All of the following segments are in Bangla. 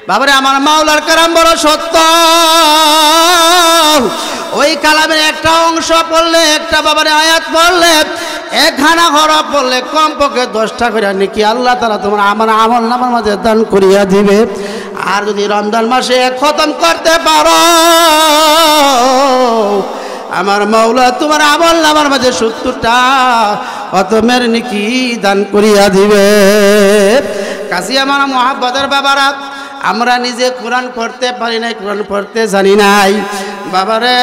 বাবারে আমার মাওলার কালাম বড় সত্য। ওই কালামের একটা অংশ পড়লে, একটা বাবারে আয়াত পড়লে, একখানা হরফ পড়লে কমপক্ষে 10টা করে নাকি আল্লাহ তাআলা তোমার আমার আমল নামার মাঝে দান করিয়া দিবে। আর যদি রমজান মাসে খতম করতে পারো, আমার মাওলা তোমার আমল নামার মাঝে 70টা খতমের নাকি দান করিয়া দিবে। কাজী আমার মহাব্বতের বাবারা, আমরা নিজে কোরআন পড়তে পারি নাই, কোরআন পড়তে জানি নাই বাবারে।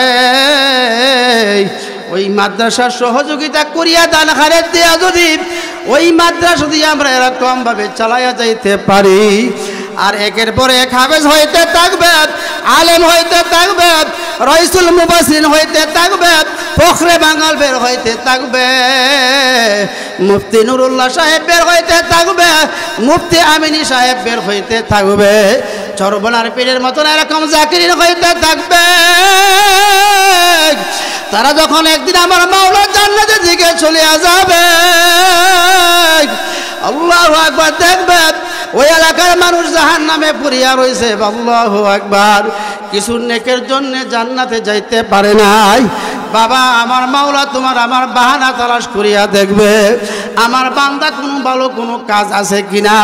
ওই মাদ্রাসার সহযোগিতা করিয়া দান খারেজ দিয়া যদি ওই মাদ্রাসা দিয়ে আমরা এরকম ভাবে চালাইয়া যাইতে পারি, আর একের পর এক হাফেজ হইতে থাকবে, আলেম হইতে থাকবে, রাইসুল মুবাসসিরিন হইতে থাকবে, ফখরে বাঙাল বের হইতে থাকবে, মুফতি নুরুল্লাহ সাহেব বের হইতে থাকবে, মুফতি আমিনী সাহেব বের হইতে থাকবে, চরবনার পীরের মতন এরকম জাকিরিন হইতে থাকবে। তারা যখন একদিন আমার মাওলা জান্নাতের দিকে চলে যাবে, আল্লাহু আকবার, দেখবে ওই এলাকার মানুষ জাহান্নামে পড়িয়া রয়েছে। আল্লাহু আকবার, কিছু নেকের জন্য জান্নাতে যাইতে পারে নাই। বাবা আমার মাওলা তোমার আমার বাহানা তালাশ করিয়া দেখবে, আমার বান্দা কোনো ভালো কোনো কাজ আছে কিনা,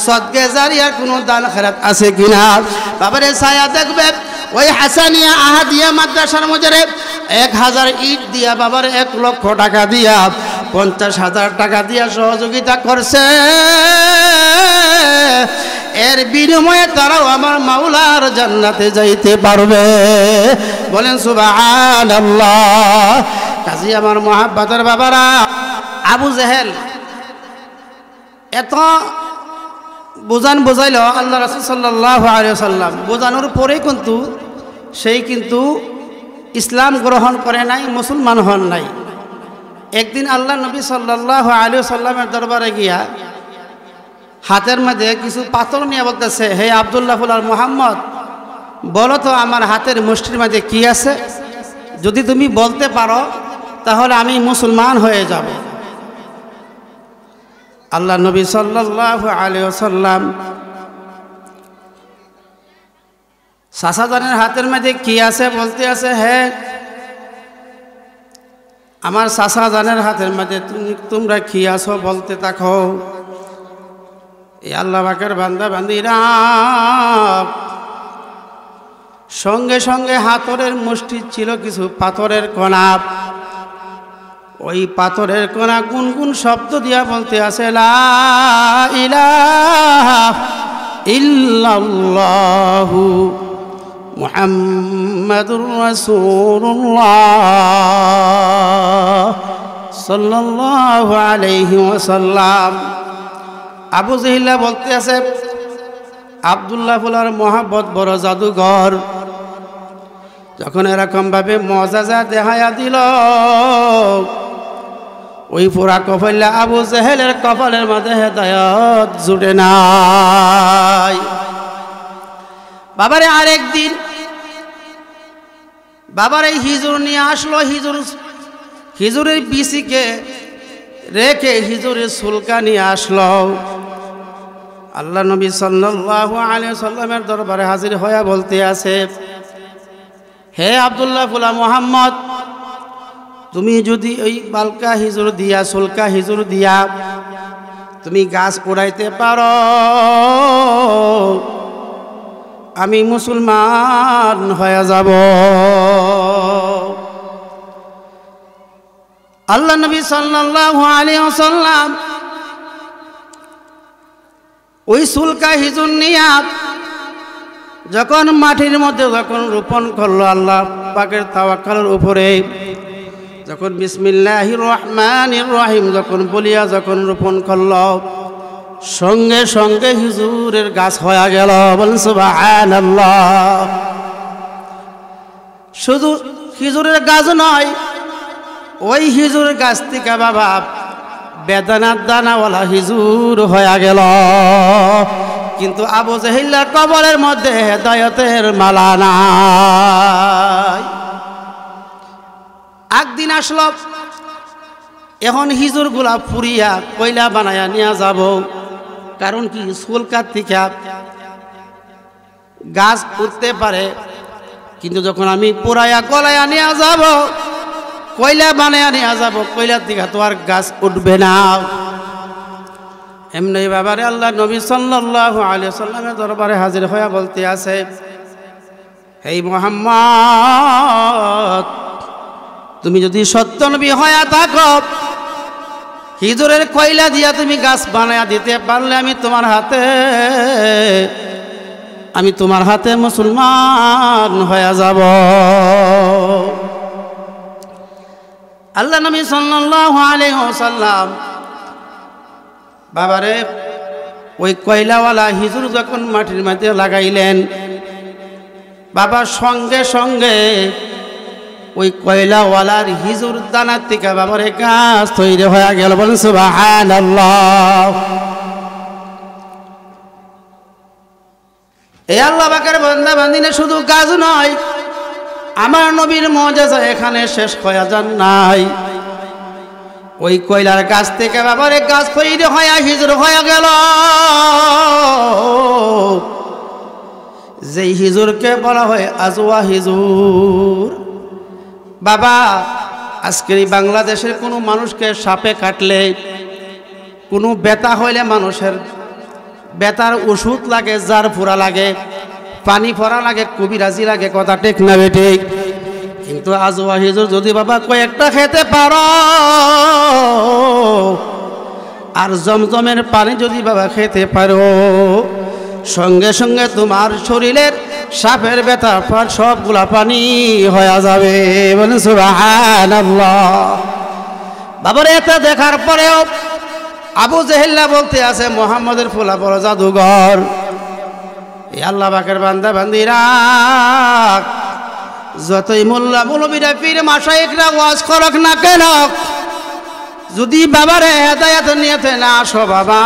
সদকা জারিয়ার কোনো দান খেরাত আছে কিনা। বাবারে ছায়া দেখবে ওই হাসানিয়া আহাদিয়া মাদ্রাসার মধ্যে 1000 ইট দিয়া বাবার 1 লক্ষ টাকা দিয়া 50,000 টাকা দিয়া সহযোগিতা করছে। এর বিনিময়ে তারাও আমার মাওলার জান্নাতে যাইতে পারবে। বলেন সুবহানাল্লাহ। কাজী আমার মহাব্বতের বাবারা, আবু জেহেল এত বোঝাইল আল্লাহ রাসূল সাল্লাল্লাহু আলাইহি ওয়াসাল্লাম, বোঝানোর পরেই কিন্তু ইসলাম গ্রহণ করে নাই, মুসলমান হন নাই। একদিন আল্লাহ নবী সাল্লাল্লাহু আলাইহি ওয়াসাল্লামের দরবারে গিয়া হাতের মধ্যে কিছু পাথর নিয়ে বলতেছে, হে আব্দুল্লাহ ফুলার মুহাম্মদ, বলো তো আমার হাতের মুষ্টির মধ্যে কি আছে, যদি তুমি বলতে পারো তাহলে আমি মুসলমান হয়ে যাব। আল্লাহ নবী সাল্লাল্লাহু আলাইহি ওয়াসাল্লাম চাচাজানের হাতের মধ্যে কি আছে বলতে আছে, হে আমার চাচাজানের হাতের মধ্যে তোমরা কি আছো বলতে থাকো। এই আল্লাহ পাকের বান্দা বান্দিরা সঙ্গে সঙ্গে হাতরের মুষ্টি ছিল কিছু পাথরের কণা। ওই পাথরের কণা গুনগুন শব্দ দিয়া বলতে আছে, লা ইলাহা ইল্লাল্লাহু মুহাম্মাদুর রাসূলুল্লাহ সাল্লাল্লাহু আলাইহি ওয়াসাল্লাম। আবু জেহেল বলতে আছে, আব্দুল্লাহ ফুলার মহাব্বত বড় জাদুঘর। যখন এরকম ভাবে মজাজা দেখাইয়া দিল, ওই পুরা কপালে আবু জেহেলের কপালের মধ্যে হেদায়েত জুটে নাই। বাবারে আরেকদিন বাবারে হিজুর নিয়ে আসলো, হিজুরের বিসিকে রেখে হিজুরের সুলকা নিয়ে আসলো। আল্লাহ নবী সাল্লাল্লাহু আলাইহি ওয়াসাল্লামের দরবারে হাজির হয়ে বলতে আছে, হে আব্দুল্লাহ ফুলা মুহাম্মদ, তুমি যদি ওই বালকা হিজুর দিয়া সুলকা হিজুর দিয়া তুমি গাছ উড়াইতে পারো, আমি মুসলমান হয়ে যাব। আল্লাহ নবী সাল্লাল্লাহু আলাইহি ওয়াসাল্লাম ওই সুলকা হিজুর নিয়া যখন মাটির মধ্যে যখন রোপণ করলো, আল্লাহ পাকের তাওয়াক্কুলের উপরে যখন বিসমিল্লাহির রহমানির রহিম যখন বলিয়া যখন রোপণ করলো, সঙ্গে সঙ্গে হিজুরের গাছ হয়ে গেল। বলেন সুবহানাল্লাহ। শুধু হিজুরের গাছ নয়, ওই হিজুরের গাছ থেকে বাবা বেদানার দানাওয়ালা হিজুর হয়ে গেল। কিন্তু আবু জেহেলের কবরের মধ্যে হেদায়েতের মালা নাই। একদিন আসলো, এখন হিজুর গুলা পুরিয়া কয়লা বানায়া নিয়ে যাব। কারণ কি, সুলকার থেকে গাছ উঠতে পারে, কিন্তু যখন আমি পোড়াইয়া গলায় নিয়ে যাব, কয়লা বানাইয়া নিয়ে যাব, কয়লার দিকে তো আর গাছ উঠবে না। এমনি বাবারে আল্লাহ নবী সাল্লাল্লাহু আলাইহি ওয়াসাল্লামের দরবারে হাজির হয়ে বলতে আছে, হে মুহাম্মদ, তুমি যদি সত্য নবী হয়ে থাকো, হিজুরের কয়লা দিয়া তুমি গাছ বানাইয়া দিতে পারলে আমি তোমার হাতে মুসলমান হয়ে যাব। আল্লাহ নবী সাল্লাল্লাহু আলাইহি ওয়াসাল্লাম বাবারে ওই কয়লাওয়ালা হিজুর যখন মাটির মধ্যে লাগাইলেন, বাবা সঙ্গে সঙ্গে ওই কয়লাওয়ালার হিজুর দানার থেকে বাবারে গাছ তৈরি হয়ে গেল। বলেন সুবহানাল্লাহ। এই আল্লাহ পাকের বান্দা বান্দিনে শুধু গাছ নয়, আমার নবীর মুজিজা এখানে শেষ হয়ে যান নাই। ওই কয়লার গাছ থেকে বাবারে গাছ তৈরি হয়ে হিজুর হয়ে গেল। যেই হিজুরকে বলা হয় আজওয়া হিজুর। বাবা আজকের এই বাংলাদেশের কোনো মানুষকে সাপে কাটলে, কোনো ব্যথা হইলে মানুষের ব্যথার ওষুধ লাগে, জার ফোড়া লাগে, পানি ফোড়া লাগে, কবিরাজি লাগে, কথা ঠিক না বেঠিক? কিন্তু আজওয়া হিজুর যদি বাবা কয়েকটা খেতে পারো, আর জমজমের পানি যদি বাবা খেতে পারো, সঙ্গে সঙ্গে তোমার শরীরের সাপের ব্যথা সবগুলা পানি হয়ে যাবে। বলেন সুবহানাল্লাহ। বাবার এটা দেখার পরেও আবু জেহেল বলতে আছে, মুহাম্মদের ফুলা বড় জাদুঘর। এই আল্লাহ পাকের বান্দা বান্দিরা, যতই মোল্লা মৌলবীরা পীর মাশায়েখরা ওয়াজ করক না কেন, যদি বাবারে হেদায়েত নিয়েতে না আসো বাবা,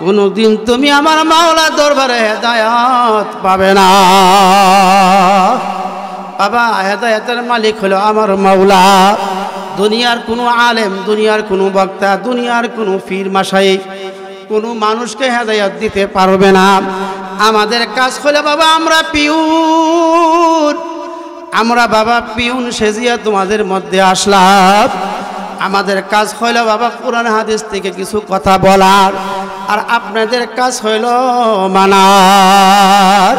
কোনদিন তুমি আমার মাওলা দরবারে হেদায়েত পাবে না। বাবা হেদায়েতের মালিক হলো আমার মাওলা। দুনিয়ার কোনো আলেম, দুনিয়ার কোনো বক্তা, দুনিয়ার কোনো পীর মাশায়েখ কোনো মানুষকে হেদায়েত দিতে পারবে না। আমাদের কাজ হলো বাবা, আমরা পিউন, আমরা বাবা পিউন সেজিয়া তোমাদের মধ্যে আসলাম। আমাদের কাজ হইল বাবা কোরআন হাদিস থেকে কিছু কথা বলার, আর আপনাদের কাজ হইল মানার।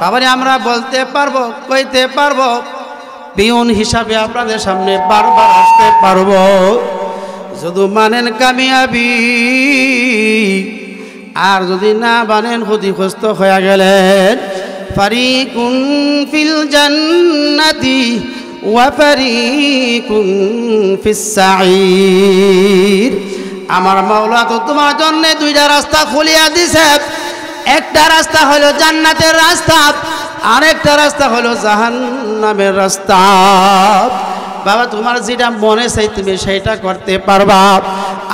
বাবারে আমরা বলতে পারবো, কইতে পারবো, পিউন হিসাবে আপনাদের সামনে বারবার আসতে পারবো। যদি মানেন কামিয়াবি, আর যদি না মানেন ক্ষতিগ্রস্ত হয়ে গেলেন। ফারিকুন ফিল জান্নাতি ওয়া ফারিকুন ফিস সাঈর। আমার মাওলা তো তোমার জন্য দুইটা রাস্তা খুলিয়া দিছে। একটা রাস্তা হলো জান্নাতের রাস্তা, আরেকটা রাস্তা হলো জাহান্নামের রাস্তা। বাবা তোমার যেটা মনে চাই তুমি সেইটা করতে পারবা।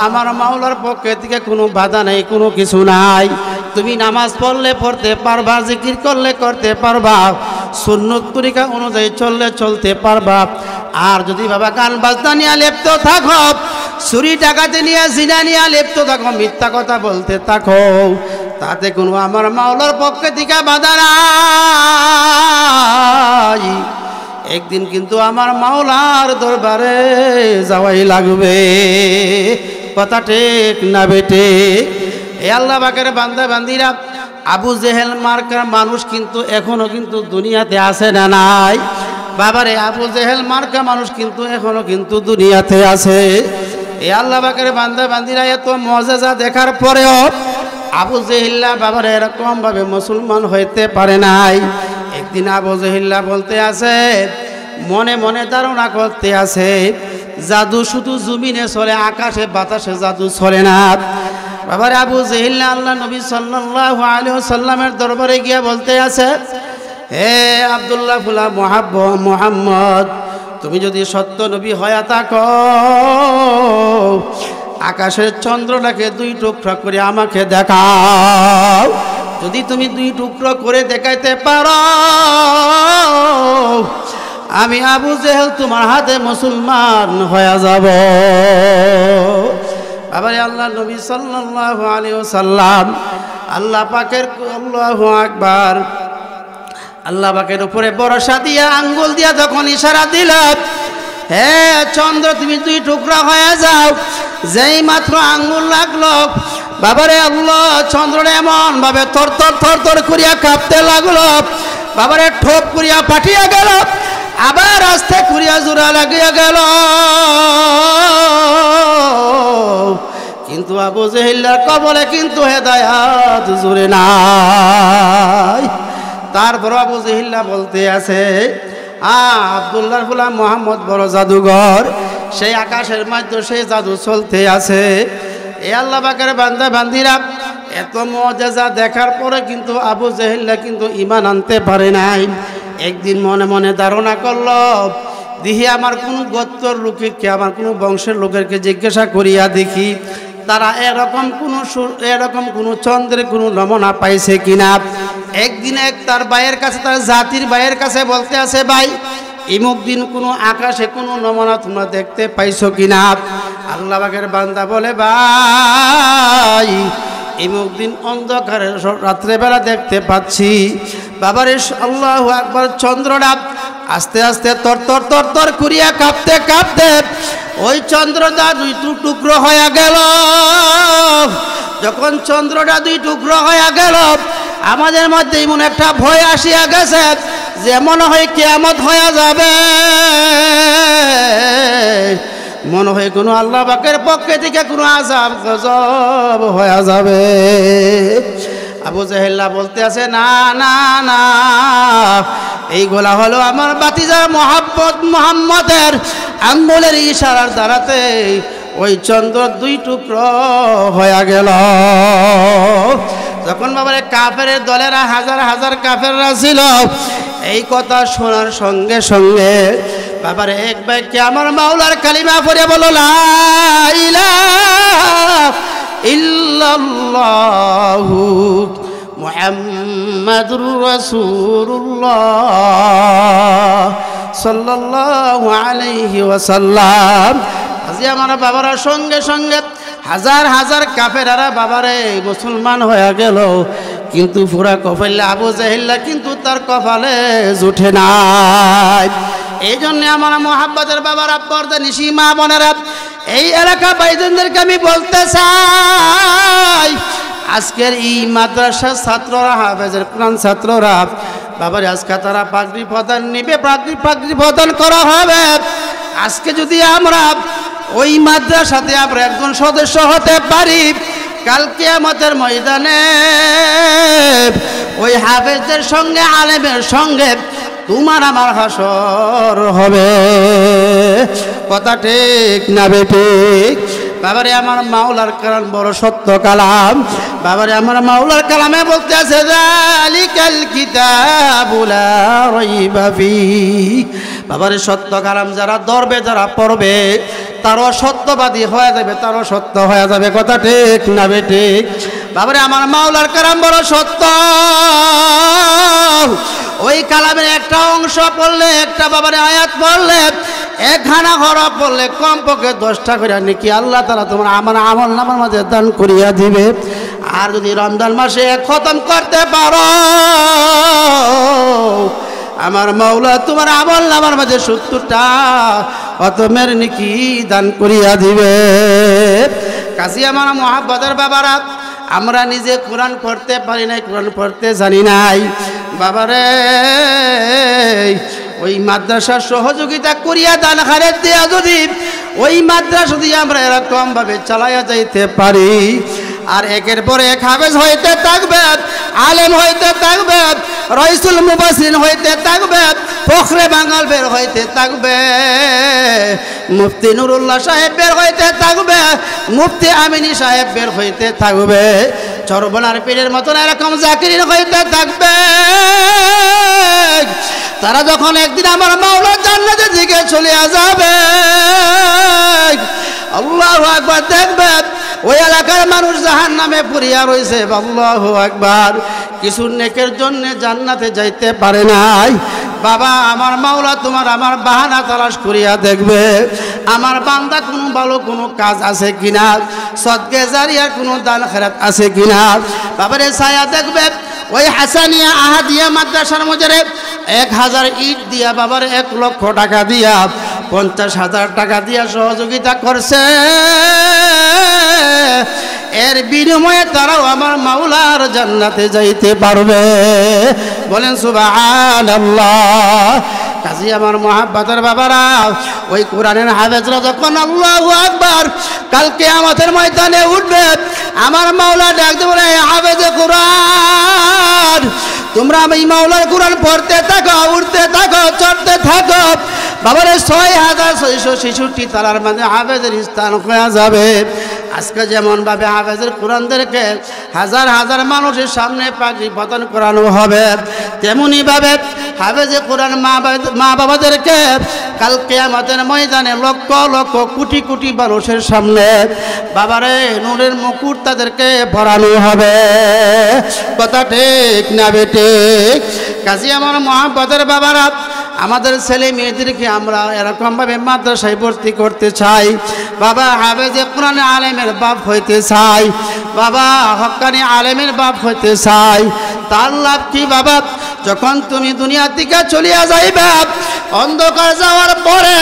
আমার মাওলার পক্ষে থেকে কোনো বাধা নেই, কোনো কিছু নাই। তুমি নামাজ পড়লে পড়তে পারবা, জিকির করলে করতে পারবা, সুন্নত তরিকা অনুযায়ী চললে চলতে পারবা। আর যদি বাবা গান বাজনা নিয়ে লিপ্ত থাকো, চুরি ডাকাতি নিয়ে জিনা নিয়ে লিপ্ত থাকো, মিথ্যা কথা বলতে থাকো, তাতে কোনো আমার মাওলার পক্ষে থেকে বাধা নাই। একদিন কিন্তু আমার মাওলার দরবারে যাওয়াই লাগবে, কথা ঠিক না বেটে? এ আল্লাহ পাকের বান্দা বান্দিরা, আবু জেহেল মার্কার মানুষ কিন্তু এখনো কিন্তু দুনিয়াতে আছে না নাই? বাবারে আবু জেহেল মার্কা মানুষ কিন্তু এখনো কিন্তু দুনিয়াতে আছে। এ আল্লাহ পাকের বান্দা বান্দিরা, এত মুজিজা দেখার পরেও আবু জেহেল্লা বাবারে এরকম ভাবে মুসলমান হইতে পারে নাই। একদিন আবু জেহেল্লা বলতে আছে, মনে মনে ধারণা করতে আছে, জাদু শুধু জমিনে চলে, আকাশে বাতাসে জাদু চলে না। বাবারে আবু জেহেল্লা আল্লাহ নবী সাল্লাল্লাহু আলাইহি ওয়াসাল্লামের দরবারে গিয়া বলতে আছে, হে আব্দুল্লাহ ফুলা মুহাম্মদ, তুমি যদি সত্য নবী হয়ে থাকো, আকাশের চন্দ্রটাকে দুই টুকরা করে আমাকে দেখাও। যদি তুমি দুই টুকরো করে দেখাইতে পারো, আমি আবু জেহেল তোমার হাতে মুসলমান হয়ে যাব। বাবারে আল্লাহ নবী সাল্লাল্লাহু আলাইহি ওয়াসাল্লাম আল্লাহ পাকের আল্লাহু আকবার আল্লাহ পাকের উপরে ভরসা দিয়া আঙ্গুল দিয়া যখন ইশারা দিল, হে চন্দ্র তুমি দুই টুকরা হয়ে যাও, যেই মাত্র আঙ্গুল লাগলো বাবারে আল্লাহ চন্দ্র এমন ভাবে থর থর থর থর করিয়া কাঁপতে লাগলো, বাবারে ঠোপ করিয়া পাঠিয়ে গেল, আবার আস্তে করিয়া জোড়া লাগিয়া গেল। কিন্তু আবু জেহেলের কবলে কিন্তু হেদায়াত জুড়ে নাই। তারপর আবু জেহেল বলতে আছে, আব্দুল্লাহর গোলাম মোহাম্মদ বড় জাদুঘর, সেই আকাশের মধ্যে সেই জাদু চলতে আছে। এ আল্লাহ পাকের বান্দা বান্দিরা, এত মুআজিজা দেখার পরে কিন্তু আবু জেহেল কিন্তু ঈমান আনতে পারে নাই। একদিন মনে মনে ধারণা করলো, দেখি আমার কোনো গোত্রের লোকেরকে, আমার কোনো বংশের লোকেরকে জিজ্ঞাসা করিয়া দেখি তারা এরকম কোনো চন্দ্রের কোনো নমুনা পাইছে কিনা। একদিন তার ভাইয়ের কাছে, তার জাতির ভাইয়ের কাছে বলতে আছে, ভাই ইমুক দিন কোনো আকাশে কোনো নমুনা তোমরা দেখতে পাইছো কিনা। আল্লাহ পাকের বান্দা বলে, ভাই ইমুক দিন অন্ধকারে রাত্রেবেলা দেখতে পাচ্ছি। বাবারে আল্লাহু আকবার, চন্দ্রটা আস্তে আস্তে তর তর তর তর করিয়া কাঁপতে কাঁপতে ওই চন্দ্রটা দুই টুকরো হয়ে গেল। যখন চন্দ্রটা দুই টুকরো হয়ে গেল, আমাদের মধ্যে এমন একটা ভয় আসিয়া গেছে যে মনে হয় কিয়ামত হয়ে যাবে, মনে হয় কোনো আল্লাহ পাকের পক্ষে থেকে কোনো আযাব গজব হয়ে যাবে। আবু জেহেল বলতে আছে, না না না, এইগুলা হলো আমার বাতিজা মুহাম্মদের আঙ্গুলের ইশারার দ্বারাতে ওই চন্দ্র দুই টুকরো হয়ে গেল। যখন বাবারে কাফের দলেরা হাজার হাজার কাফেররা ছিল, এই কথা শোনার সঙ্গে সঙ্গে বাবারে এক বাক্যে আমার মাওলার কালিমা পড়ে বলো, লা ইলাহা ইল্লাল্লাহু মুহাম্মাদুর রাসূলুল্লাহ সাল্লাল্লাহু আলাইহি ওয়াসাল্লাম। আজি আমার বাবারা সঙ্গে সঙ্গে হাজার হাজার কাফেরারা বাবারে মুসলমান হয়ে গেল, কিন্তু পুরা কপালে আবু জেহেল কিন্তু তার কপালে জুটে নাই। এই জন্য আমার মোহাব্বতের বাবারা, পর্দা নিশি মা বোনেরা, এই এলাকা বাইজনদেরকে আমি বলতে চাই, আজকের এই মাদ্রাসার ছাত্ররা, হাফেজের কোরআন ছাত্ররা বাবারে আজকে তারা পাগড়ি প্রদান নিবে, পাগড়ি প্রদান করা হবে। আজকে যদি আমরা ওই মাদ্রাসাতে আমরা একজন সদস্য হতে পারি, কালকে আমাদের ময়দানে ওই হাফেজদের সঙ্গে আলেমের সঙ্গে তোমার আমার হাসর হবে। কথা ঠিক না বেঠিক? বাবারে আমার মাওলার কালাম বড় সত্য কালাম। বাবারে আমার মাওলার কালামে বলতে আছে, যালিকাল কিতাবু লা রাইবা ফীহি। বাবারে সত্য কালাম যারা ধরবে, যারা পড়বে, তারও সত্যবাদী হয়ে যাবে, তারও সত্য হয়ে যাবে। কথা ঠিক না বেঠিক? বাবারে আমার মাওলার কালাম বড় সত্য। ওই কালামের একটা অংশ পড়লে, একটা বাবারে আয়াত পড়লে, একখানা হরফ পড়লে কমপক্ষে 10টা করে নাকি আল্লাহ তাআলা তোমার আমার আমল নামার মাঝে দান করিয়া দিবে। আর যদি রমজান মাসে খতম করতে পারো, আমার মাওলা তোমার আমল নামার মাঝে 70টা খতমের নাকি দান করিয়া দিবে। কাজী আমার মুহাব্বতের বাবারা, আমরা নিজে কোরআন পড়তে পারি নাই, কোরআন পড়তে জানি নাই। বাবারে ওই মাদ্রাসার সহযোগিতা করিয়া দান খারেজ দিয়া যদি ওই মাদ্রাসা দিয়ে আমরা এরকম ভাবে চালাইয়া যাইতে পারি, আর একের পর এক হাফেজ হইতে থাকবে, আলেম হইতে থাকবে, রাইসুল মুবাসসিরিন হইতে থাকবে, ফখরে বাঙাল বের হইতে থাকবে, মুফতি নুরুল্লাহ সাহেব বের হইতে থাকবে, মুফতি আমিনী সাহেব বের হইতে থাকবে, চরবনার পীরের মতন এরকম জাকিরিন হইতে থাকবে। তারা যখন একদিন আমার মাওলা জান্নাতের দিকে চলে যাবে, আল্লাহু আকবার, দেখবে ওই এলাকার মানুষ জাহান্নামে পড়িয়া রয়েছে। আল্লাহু আকবার। কিছু নেকের জন্য জান্নাতে যাইতে পারে নাই। বাবা আমার মাওলা তোমার আমার বাহানা তালাশ করিয়া দেখবে আমার বান্দা কোনো ভালো কোনো কাজ আছে কিনা, সদকা জারিয়ার কোনো দান খেরাত আছে কিনা। বাবারে ছায়া দেখবে ওই হাসানিয়া আহাদিয়া মাদ্রাসার মধ্যে 1000 ইট দিয়া বাবার 1 লক্ষ টাকা দিয়া 50,000 টাকা দিয়া সহযোগিতা করছে। এর বিনিময়ে তারাও আমার মাওলার জান্নাতে যাইতে পারবে। বলেন সুবহানাল্লাহ। কাজী আমার মুহাব্বতের বাবারা, ওই কোরআনের হাফেজরা যখন আল্লাহু আকবার কালকে আমাদের ময়দানে উঠবে, আমার মাওলা ডাক দেবে, বলে হাফেজে কোরআন তোমরা এই মাওলার কোরআন পড়তে থাকো, উঠতে থাকো, চড়তে থাকো। বাবারে 6666 তালার মাঝে হাফেজের স্থান হয়ে যাবে। আজকে যেমন ভাবে হাফেজের কোরআনদেরকে হাজার হাজার মানুষের সামনে পাগড়ি পতন করানো হবে, তেমনি ভাবে হাফেজে কোরআন মা বাবাদেরকে কালকে আমাদের ময়দানে লক্ষ লক্ষ কোটি কোটি মানুষের সামনে বাবারে নূরের মুকুট তাদেরকে পরানো হবে। কথা ঠিক না বেঠিক? কাজী আমার মুহাব্বতের বাবারা, আমাদের ছেলে মেয়েদেরকে আমরা এরকমভাবে মাদ্রাসায় ভর্তি করতে চাই। বাবা হাফেজে কোরআন আলেমের বাপ হইতে চাই, বাবা হক্কানি আলেমের বাপ হইতে চাই। তার লাভ কি বাবা? যখন তুমি দুনিয়া থেকে চলিয়া যাইবা, অন্ধকার যাওয়ার পরে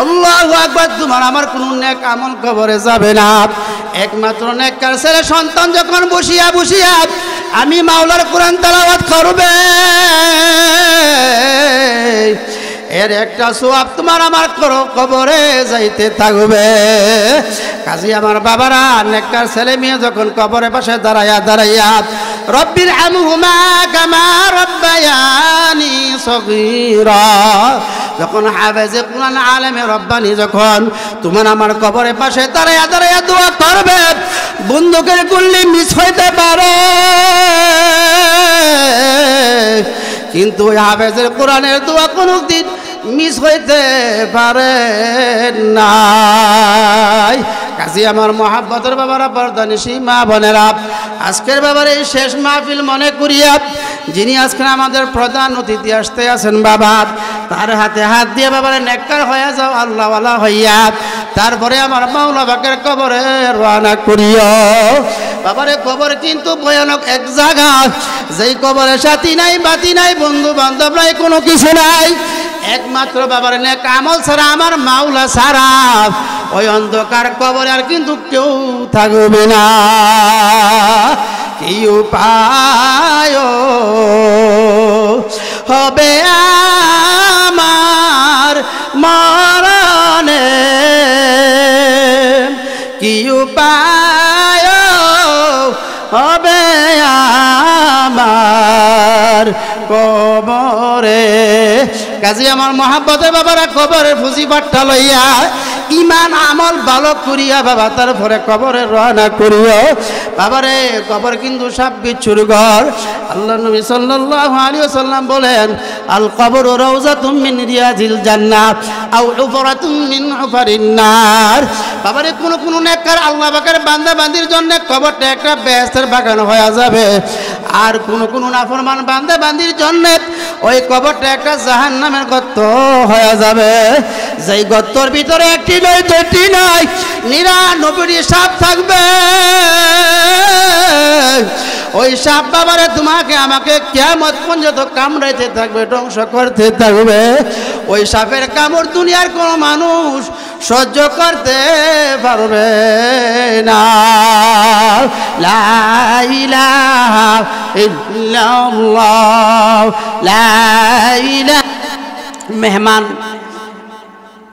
আল্লাহু আকবার তোমার আমার কোনো নেক আমল কবরে যাবে না। একমাত্র নেককার ছেলে সন্তান যখন বসিয়া বসিয়া আমি মাওলার কোরআন তেলাওয়াত করবে, এর একটা সওয়াব তোমার আমার কবরে যাইতে থাকবে। কাজী আমার বাবারা, নেককার ছেলে মেয়ে যখন কবরের পাশে দাঁড়াইয়া দাঁড়াইয়া রব্বির হামহুমা কামা রব্বায়ানি সগীরা, যখন হাফেজে কোরআন আলেমে রব্বানি যখন তোমার আমার কবরের পাশে দাঁড়াইয়া দাঁড়াইয়া দোয়া করবে, বন্দুকের গুলি মিস হইতে পারে, কিন্তু ওই হাফেজের কোরআনের দোয়া কোনোদিন মিস হইতে পারে না। কাজী আমার মুহাব্বতের বাবারা, পর্দানিশী মা বোনেরা, আজকের বাবার এই শেষ মাহফিল মনে করিয়া যিনি আজকে আমাদের প্রধান অতিথি আসতে আছেন বাবা, তার হাতে হাত দিয়ে বাবারে নেককার হয়ে যাও আল্লাহওয়ালা হইয়া, তারপরে আমার মাওলা পাকের কবরে রওনা করিও। বাবারে কবর কিন্তু ভয়ানক এক জায়গা, যেই কবরে সাথী নাই, বাতি নাই, বন্ধু বান্ধব নাই, কোনো কিছু নাই, একমাত্র বাবার নেক আমল ছাড়া আমার মাওলা ছাড়া ওই অন্ধকার কবরে আর কিন্তু কেউ থাকবে না। কি উপায় হবে আমার মরণে, কি উপায় হবে আমার কবরে। কাজী আমার মুহাব্বতের বাবারা, কবরের ফুজিবাট্টা লইয়া ইমান আমল ভালো করিয়া বাবা তারপরে কবরে রওনা করিও। বাবারে কবর কিন্তু সব বিচ্ছুর ঘর। আল্লাহ নবী সাল্লাল্লাহু আলাইহি ওয়াসাল্লাম বলেন, আল কবরু রাউযাতুম মিন রিয়াজিল জান্নাহ আও উফরাতুম মিন উফারিন নার। বাবারে কোন নেককার আল্লাহ পাকের বান্দা বান্দির জন্য কবরটা একটা বেহেশতের বাগান হয়ে যাবে, আর কোন নাফরমান বান্দা বান্দির জন্য ওই কবরটা একটা জাহান্নামের গর্ত হয়ে যাবে। যেই গর্তর ভিতরে একটি নয়, দুটি নয়, 99টি সাপ থাকবে। ওই সাপ বাবারে তোমাকে আমাকে কিয়ামত পর্যন্ত কামড়াইতে থাকবে, ধ্বংস করতে থাকবে। ওই সাপের কামড় দুনিয়ার কোনো মানুষ সহ্য করতে পারবে না। লা ইলাহা ইল্লাল্লাহ, লা ইলাহা। মেহমান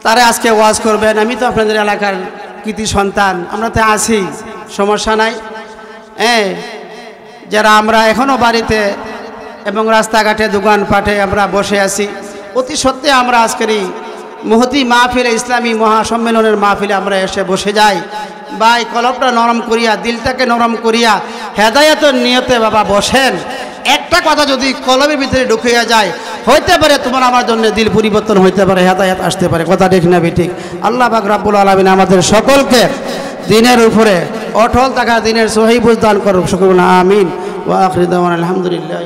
তারা আজকে ওয়াজ করবেন, আমি তো আপনাদের এলাকার কৃতি সন্তান, আমরা তো আছি, সমস্যা নাই। যারা আমরা এখনও বাড়িতে এবং রাস্তাঘাটে দোকানপাটে আমরা বসে আছি, অতি সত্ত্বে আমরা আজকের এই মহতি মাহফিলে, ইসলামী মহাসম্মেলনের মাহফিলে আমরা এসে বসে যাই। ভাই কলবটা নরম করিয়া, দিলটাকে নরম করিয়া হেদায়েতের নিয়তে বাবা বসেন। একটা কথা যদি কলবের ভিতরে ঢুকিয়া যায়, হইতে পারে তোমার আমার জন্য দিল পরিবর্তন হইতে পারে, হেদায়েত আসতে পারে। কথা ঠিক না ঠিক? আল্লাহ পাক রব্বুল আলামিন আমাদের সকলকে দিনের উপরে অটল থাকা, দিনের সহিহ বুঝ দান করুক। সকল আমিন। ওয়া আখিরু দাওয়ানা আলহামদুলিল্লাহ।